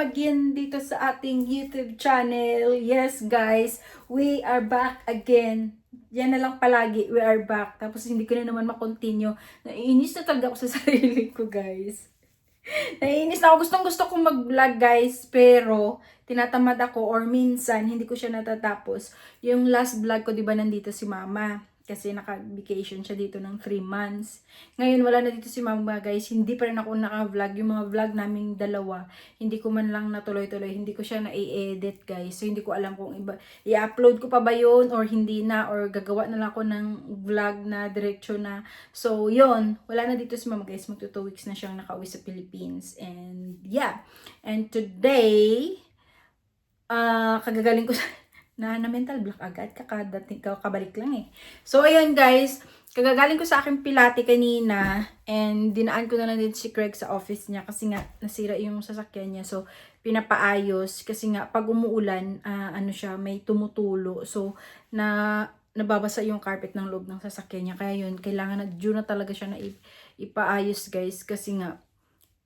welcome again dito sa ating YouTube channel. Yes guys, we are back again. Yan na lang palagi, we are back. Tapos hindi ko na naman makontinue. Naiinis na talaga ako sa sarili ko guys. Naiinis na ako. Gustong gusto kong mag-vlog guys, pero tinatamad ako or minsan hindi ko siya natatapos. Yung last vlog ko, di ba nandito si mama? Kasi naka-vacation siya dito ng 3 months. Ngayon wala na dito si mama guys. Hindi pa rin ako naka-vlog. Yung mga vlog naming dalawa, hindi ko man lang natuloy-tuloy. Hindi ko siya na-i-edit guys. So hindi ko alam kung i-upload ko pa ba yun or hindi na. Or gagawa na lang ako ng vlog na diretsyo na. So yun, wala na dito si mama guys. Magto 2 weeks na siyang nakauwi sa Philippines. And yeah. And today, kagagaling ko sa na mental block agad, kakabalik lang eh. So, ayun guys, kagagaling ko sa aking pilati kanina, and dinaan ko na lang din si Craig sa office niya, kasi nga, nasira yung sasakyan niya, so, pinapaayos, kasi nga, pag umuulan, ano siya, may tumutulo, so, nababasa yung carpet ng loob ng sasakyan niya, kaya yun, kailangan na, due na talaga siya na ipaayos guys, kasi nga,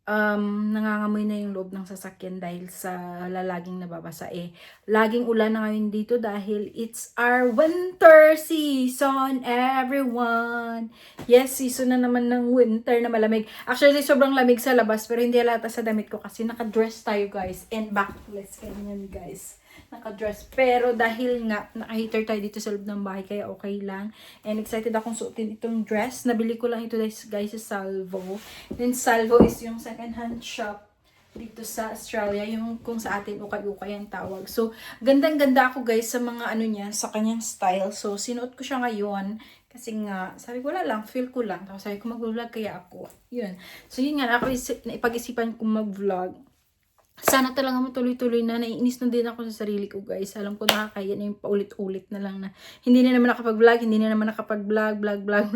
nangangamoy na yung loob ng sasakyan dahil sa lalaging nababasa laging ulan na ngayon dito dahil it's our winter season everyone. Yes, season na naman ng winter na malamig. Actually sobrang lamig sa labas pero hindi halata sa damit ko kasi naka-dress tayo guys and backless ganyan guys. Naka-dress. Pero dahil nga, naka-heater tayo dito sa loob ng bahay, kaya okay lang. And excited akong suotin itong dress. Nabili ko lang ito guys sa Salvo. Then Salvo is yung second-hand shop dito sa Australia. Yung kung sa atin, ukay-ukay ang tawag. So, gandang-ganda ako guys sa mga ano niya, sa kanyang style. So, sinuot ko siya ngayon. Kasi nga, sabi ko, wala lang, feel ko lang. Tapos sabi ko, mag-vlog kaya ako. Yun. So, yun nga, naipag-isipan kong mag-vlog. Sana talaga matuloy-tuloy na. Naiinis na din ako sa sarili ko guys. Alam ko nakakaya na yung paulit-ulit na lang na hindi na naman nakapag-vlog, vlog.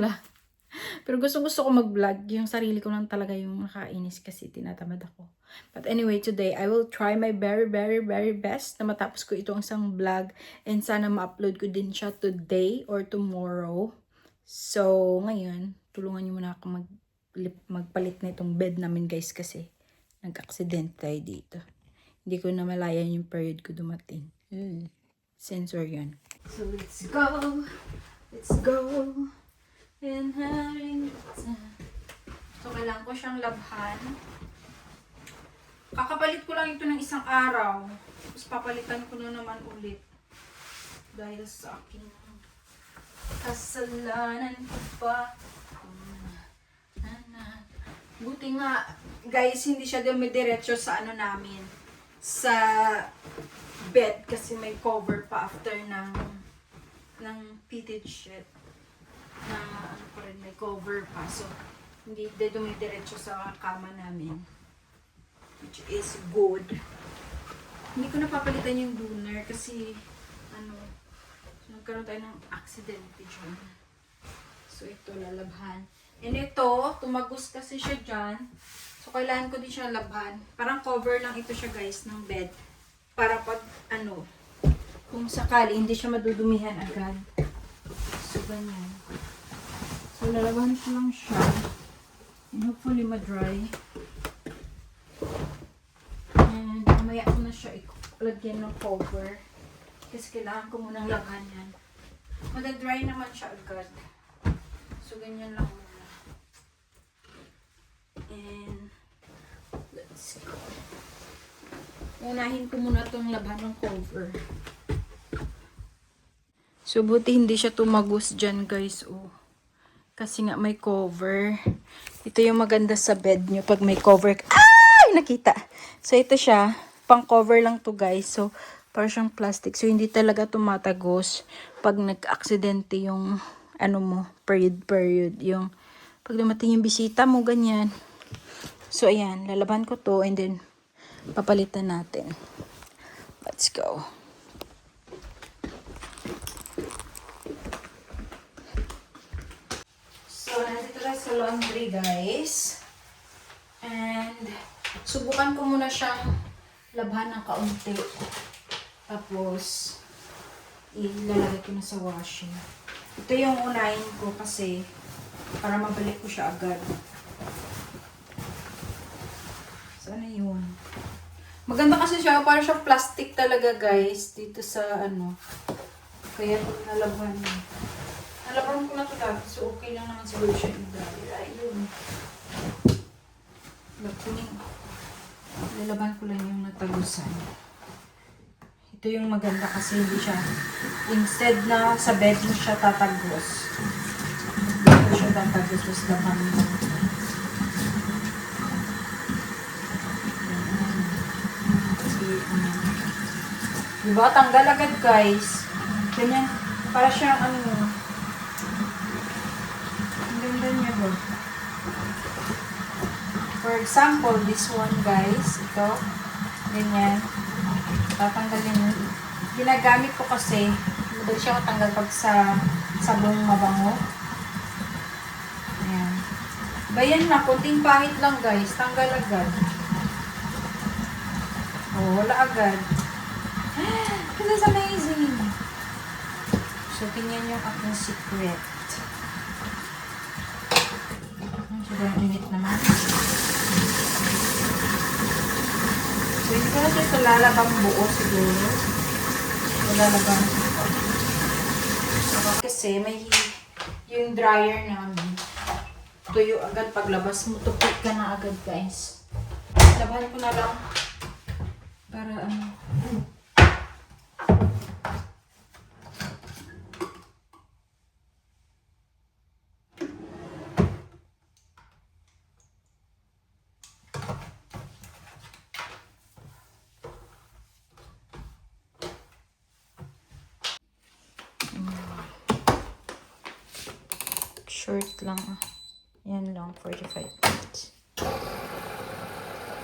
Pero gusto ko mag-vlog. Yung sarili ko lang talaga yung nakainis kasi tinatamad ako. But anyway, today I will try my very best na matapos ko itong isang vlog and sana ma-upload ko din siya today or tomorrow. So, ngayon, tulungan niyo muna ako magpalit na itong bed namin guys kasi nag-accident tayo dito. Hindi ko na malayan yung period ko dumating. Sensor yun. So, let's go. Let's go. And having time. So, kailangan ko siyang labhan. Kakapalit ko lang ito ng isang araw. Tapos, papalitan ko na naman ulit. Dahil sa aking kasalanan ko pa. Buti nga, guys, hindi siya dumidiretso sa ano namin, sa bed, kasi may cover pa after ng fitted sheet, na ano pa rin, may cover pa, so, hindi dumidiretso sa kama namin, which is good. Hindi ko napapalitan yung donor, kasi, so, nagkaroon tayo ng accident dyan. So, ito, lalabhan. And ito, tumagos kasi siya dyan. So, kailangan ko din siya labhan. Parang cover lang ito siya guys ng bed. Para pag, kung sakali, hindi siya madudumihan agad. So, ganyan. So, lalabhan ko lang siya. And hopefully, ma-dry. And, mamaya ko na siya ilagyan ng cover. Kasi kailangan ko munang labhan yan. Mag-dry naman siya agad. So, ganyan lang muna. And, let's go. Unahin ko muna itong laban ng cover. So, buti hindi siya tumagos dyan, guys. Oh. Kasi nga may cover. Ito yung maganda sa bed nyo pag may cover. Ay! Nakita! So, ito siya. Pang cover lang to guys. So, parang siyang plastic. So, hindi talaga tumatagos pag nag-aksidente yung period. Yung pag dumating yung bisita mo, ganyan. So, ayan. Lalaban ko to and then papalitan natin. Let's go. So, nandito tayo sa laundry, guys. And, subukan ko muna siyang labhan ng kaunti. Tapos, ilalagay ko na sa washing. Ito yung unahin ko kasi para mabalik ko siya agad. Sana yun. Maganda kasi siya, parang siya plastic talaga guys, dito sa ano. Kaya nalaban mo. Nalaban ko na ito dati, so okay lang naman siguro siya i-dryer. Ayun. Lagpunin. Lalaban ko lang yung natagusan. Ito yung maganda kasi hindi siya, instead na sa bed mo siya tatagos. Dito siya tatagos, tapos laban mo. Diba? Tanggal agad guys. Ganyan. Para siyang ano. Ang ganda niya ba? For example, this one guys. Ito. Ganyan. Tatanggalin yun. Ginagamit ko kasi madali siya matanggal pag sa sabong mabango. Ayan. Bayan na. Kunting pahit lang guys. Tanggal agad. Oh, wala agad. This is amazing. So, tingnan yung aking secret. Sobrang init naman. So, hindi ko na ito lalabang buo siguro. Lalabang ito. Kasi may yung dryer namin. Tuyo agad paglabas mo. Tupit ka na agad guys. Labahan ko na lang. Para ano. Short lang. Yan lang, 45 minutes.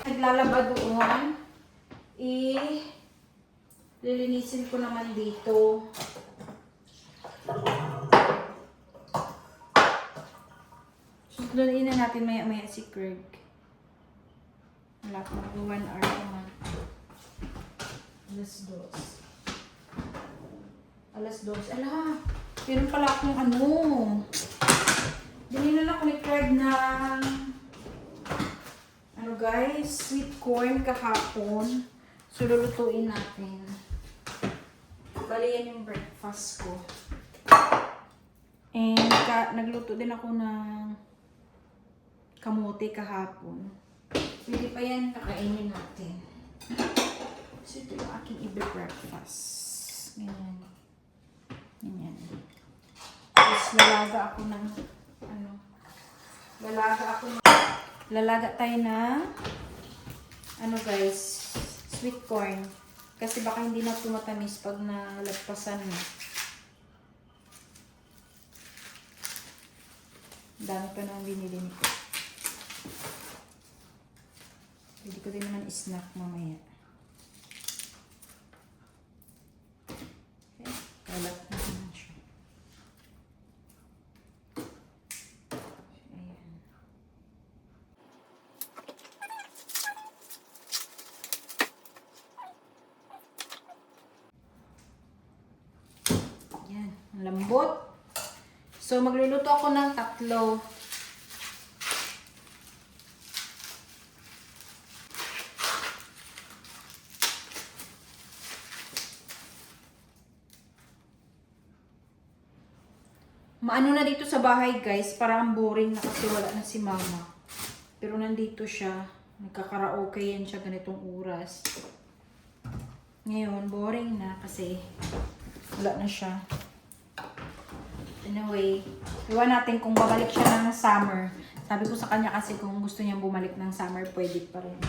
Naglalaba doon. Lilinisin ko naman dito. Sudlonin na natin maya-maya si Craig. Wala pa, 1 hour naman. Alas 2. Ala, meron pala akong ano. Binili na ako ni Craig ng ano guys, sweet corn kahapon. So, lulutuin natin. Bali, yan yung breakfast ko. And, nagluto din ako ng kamote kahapon. Pwede pa yan, kakainin natin. So, ito yung aking breakfast. Ganyan. Ganyan. Tapos, lalaga ako ng ano. Lalaga tayo ng ano guys, sweet corn. Kasi baka hindi na tumatamis pag nalagpasan mo. Dami pa nang binili nito. Pwede ko din naman snack mamaya. Okay, kalat na naman siya. Lambot. So, magluluto ako ng 3. Maano na dito sa bahay guys, parang boring na kasi wala na si mama. Pero nandito siya, nagkakaraoke yan siya ganitong oras. Ngayon, boring na kasi wala na siya. Anyway, iwan natin kung babalik siya ng summer. Sabi ko sa kanya kasi kung gusto niyang bumalik ng summer, pwede pa rin.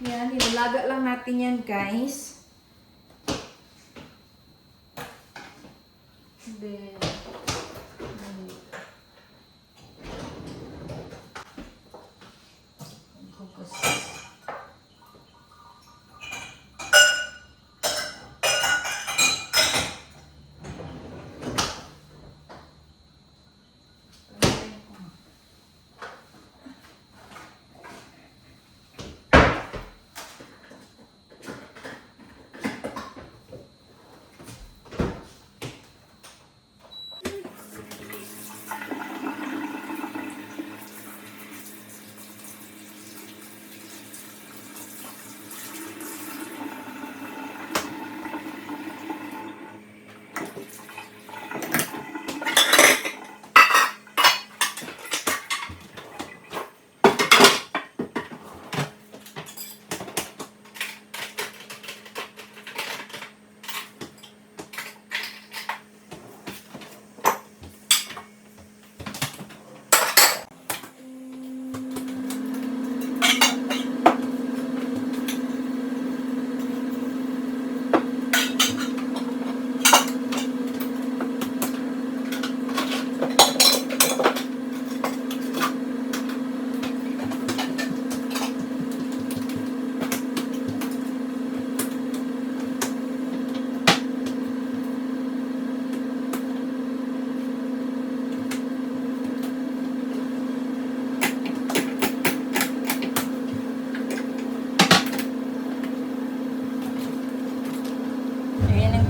Yan, ilalaga lang natin yan guys. Then,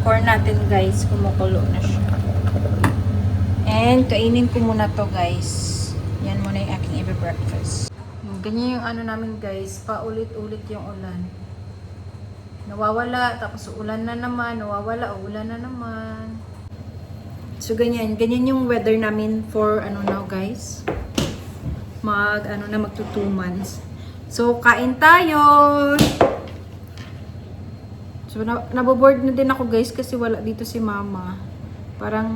corn natin guys, kumukulo na siya. And kainin ko muna to guys. Yan muna yung aking breakfast. Ganyan yung ano namin guys, paulit-ulit yung ulan. Nawawala, tapos ulan na naman, nawawala, ulan na naman. So ganyan yung weather namin for ano now guys. Mag 2 months. So kain tayo. So naboboard na din ako guys kasi wala dito si mama. Parang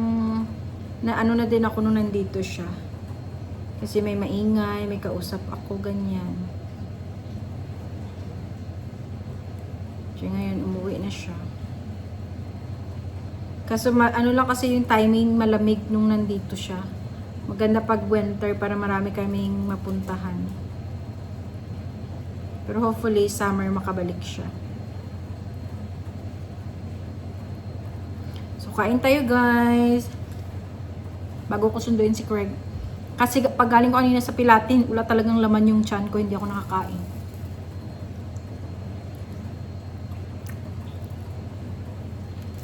na din ako nung nandito siya. Kasi may maingay, may kausap ako, ganyan. So ngayon, umuwi na siya. Kaso lang kasi yung timing malamig nung nandito siya. Maganda pag winter para marami kaming mapuntahan. Pero hopefully, summer makabalik siya. So kain tayo guys. Bago ko sunduin si Craig. Kasi pag galing ko kanina sa Pilatin, wala talagang laman yung tiyan ko, hindi ako nakakain.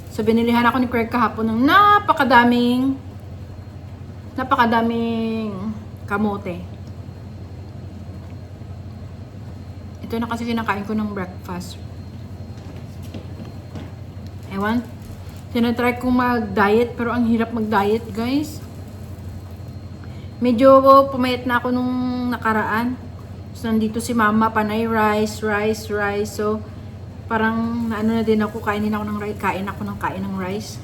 So binilihan ako ni Craig kahapon ng napakadaming kamote. Ito na kasi kinakain ko ng breakfast. Ewan, tinatry kong mag-diet pero ang hirap mag-diet guys. Medyo pumayat na ako nung nakaraan. So, nandito si mama, panay rice. So, parang na din ako, kain ako ng rice.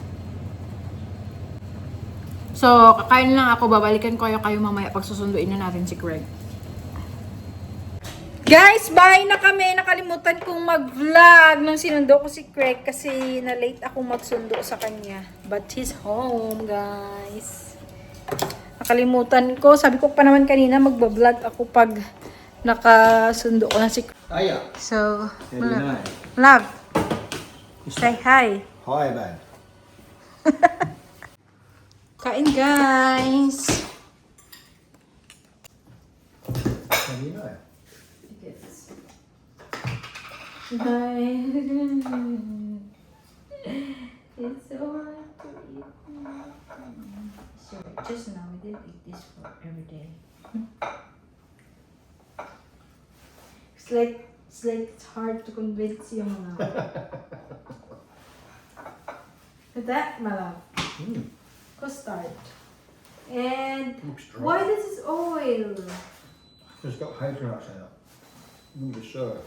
So, kakain lang ako, babalikan ko kayo mamaya pag susunduin na natin si Craig. Guys, bye na kami. Nakalimutan kong mag-vlog nung sinundo ko si Craig kasi na-late ako magsundo sa kanya. But he's home, guys. Nakalimutan ko. Sabi ko pa naman kanina magbablog ako pag nakasundo ko na si... Hiya. So, love. Say hi. Hi, man. Kain, guys. How do you know? Bye. It's so hard to eat. Sorry, just now we didn't eat this for every day. It's hard to convince yung mga. With that, my love. Custard. And why this is oil? It's got hazelnuts in it. The syrup.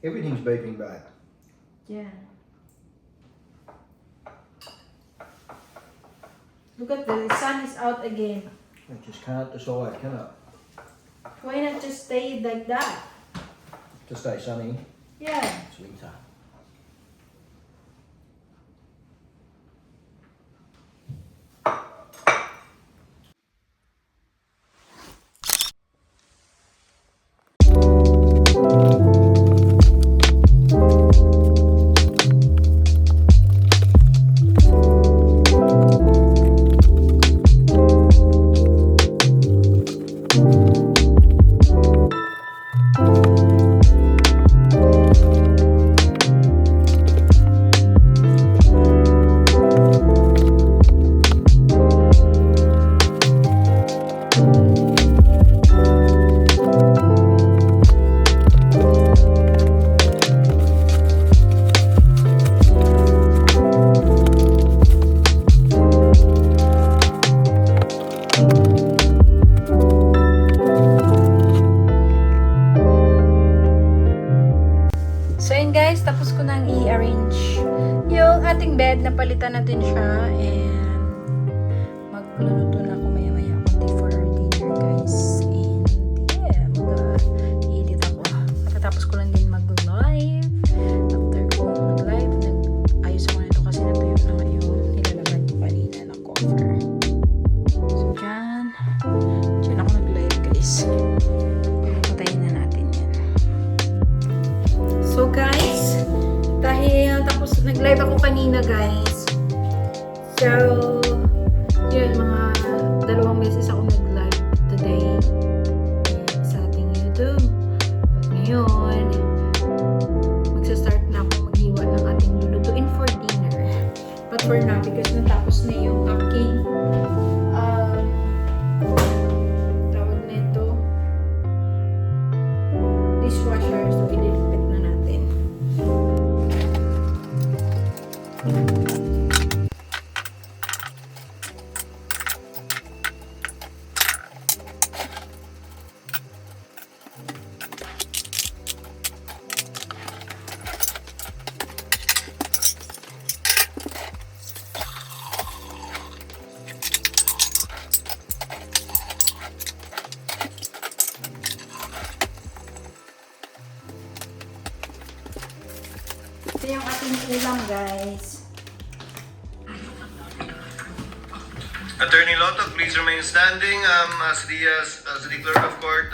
Everything's beeping back. Yeah. Look at the sun is out again. I just can't decide, can it? Why not just stay like that? To stay sunny. Yeah. It's winter. ating bed, napalitan na din siya, and magluluto na ako maya-maya konti for our dinner, guys. And yeah, mag-edit ako. Matatapos ko lang din mag-live. After ko mag-live, nag-ayos ako na ito kasi natuyo na ngayon. Nilalaban ko kanina na cover. So dyan ako nag-live, guys. Patayin na natin yan. So guys, dahil tapos nag-live ako kanina, guys. So, yun, mga 2 beses ako nag-live. ating ulam, guys. Attorney Lotto, please remain standing as the clerk of court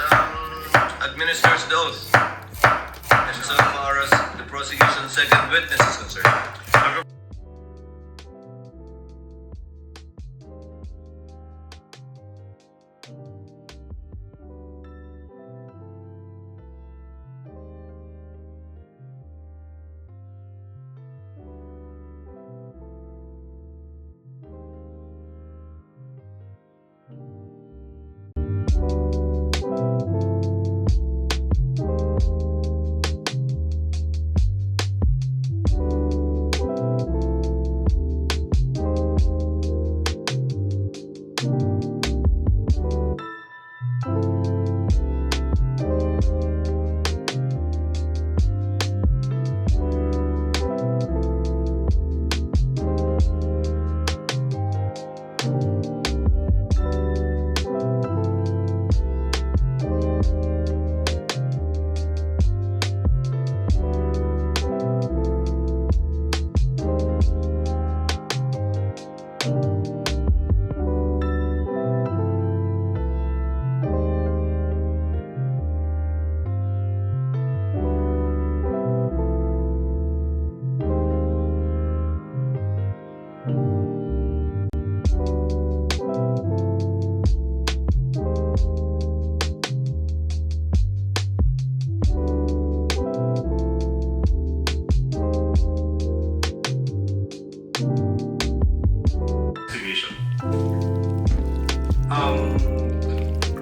administers the oath. This is so far as the prosecution's second witness is concerned.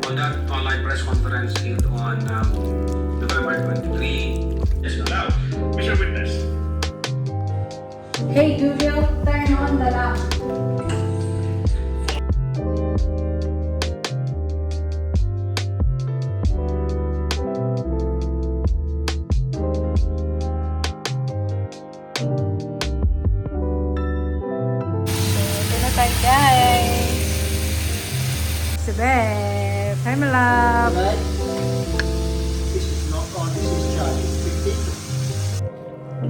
On that online press conference held on November 23. Yes, now, Mr. Witness. Hey, Google, turn on the lamp. Ito na tayo, guys. Si Beth. Hi, my love. This is not on, this is Charlie.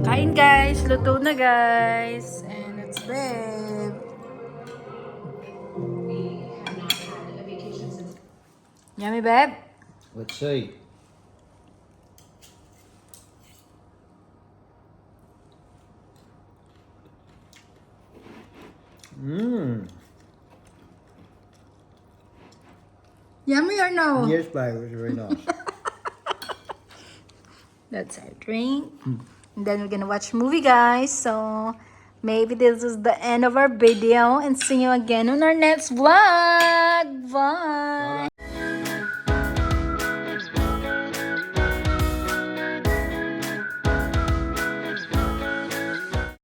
15. Kain, guys. Luto na, guys. And it's Beth. Yummy, Beth? Let's see. Mmm. Yummy or no? Yes, babe, it was very nice. That's our drink. And then we're gonna watch movie, guys. So maybe this is the end of our video and see you again on our next vlog. Bye.